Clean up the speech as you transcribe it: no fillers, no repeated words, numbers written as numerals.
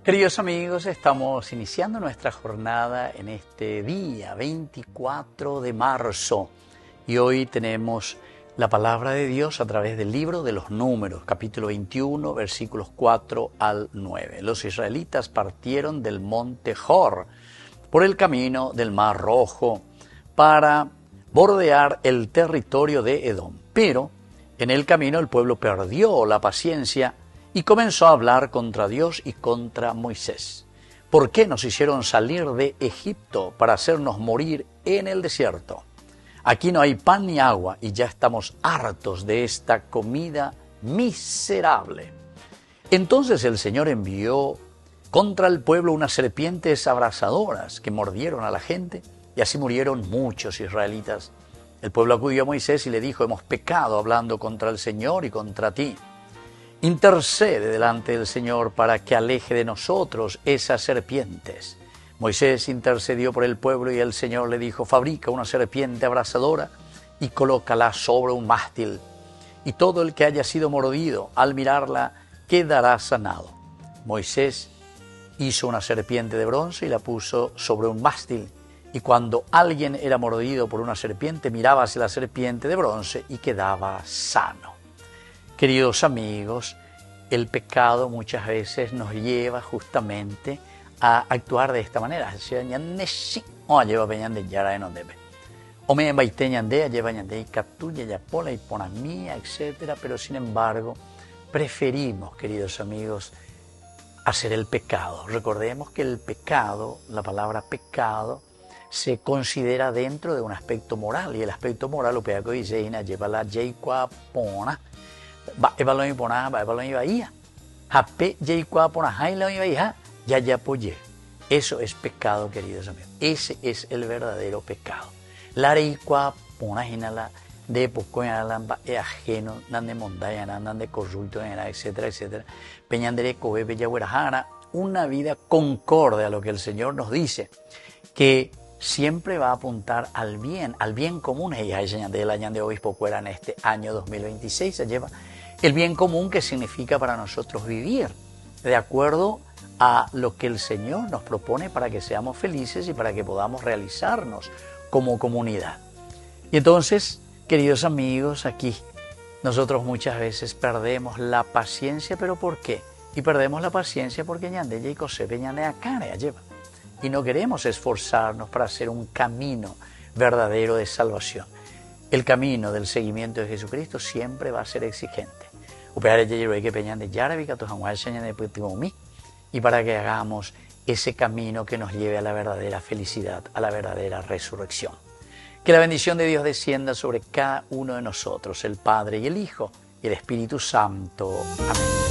Queridos amigos, estamos iniciando nuestra jornada en este día 24 de marzo y hoy tenemos la palabra de Dios a través del libro de los Números, capítulo 21, versículos 4 al 9. Los israelitas partieron del monte Hor por el camino del Mar Rojo para bordear el territorio de Edom, pero en el camino el pueblo perdió la paciencia y comenzó a hablar contra Dios y contra Moisés. ¿Por qué nos hicieron salir de Egipto para hacernos morir en el desierto? Aquí no hay pan ni agua y ya estamos hartos de esta comida miserable. Entonces el Señor envió contra el pueblo unas serpientes abrasadoras que mordieron a la gente y así murieron muchos israelitas. El pueblo acudió a Moisés y le dijo: hemos pecado hablando contra el Señor y contra ti. Intercede delante del Señor para que aleje de nosotros esas serpientes. Moisés intercedió por el pueblo y el Señor le dijo: fabrica una serpiente abrasadora y colócala sobre un mástil. Y todo el que haya sido mordido al mirarla quedará sanado. Moisés hizo una serpiente de bronce y la puso sobre un mástil. Y cuando alguien era mordido por una serpiente, miraba hacia la serpiente de bronce y quedaba sano. Queridos amigos, el pecado muchas veces nos lleva justamente a actuar de esta manera. Etcétera. Pero sin embargo, preferimos, queridos amigos, hacer el pecado. Recordemos que el pecado, la palabra pecado, se considera dentro de un aspecto moral. Y el aspecto moral, lo que dice, lleva la pona. Eso es pecado, queridos amigos. Ese es el verdadero pecado. La de poco ajeno, de montaña, de corrupto, etcétera, etcétera. Peñandere cobe bella una vida concorde a lo que el Señor nos dice, que siempre va a apuntar al bien común. Y ahí el año de obispo fuera en este año 2026 se lleva el bien común, que significa para nosotros vivir de acuerdo a lo que el Señor nos propone para que seamos felices y para que podamos realizarnos como comunidad. Y entonces, queridos amigos, aquí nosotros muchas veces perdemos la paciencia. ¿Pero por qué? Y perdemos la paciencia porque y no queremos esforzarnos para hacer un camino verdadero de salvación. El camino del seguimiento de Jesucristo siempre va a ser exigente. Y para que hagamos ese camino que nos lleve a la verdadera felicidad, a la verdadera resurrección. Que la bendición de Dios descienda sobre cada uno de nosotros, el Padre y el Hijo y el Espíritu Santo. Amén.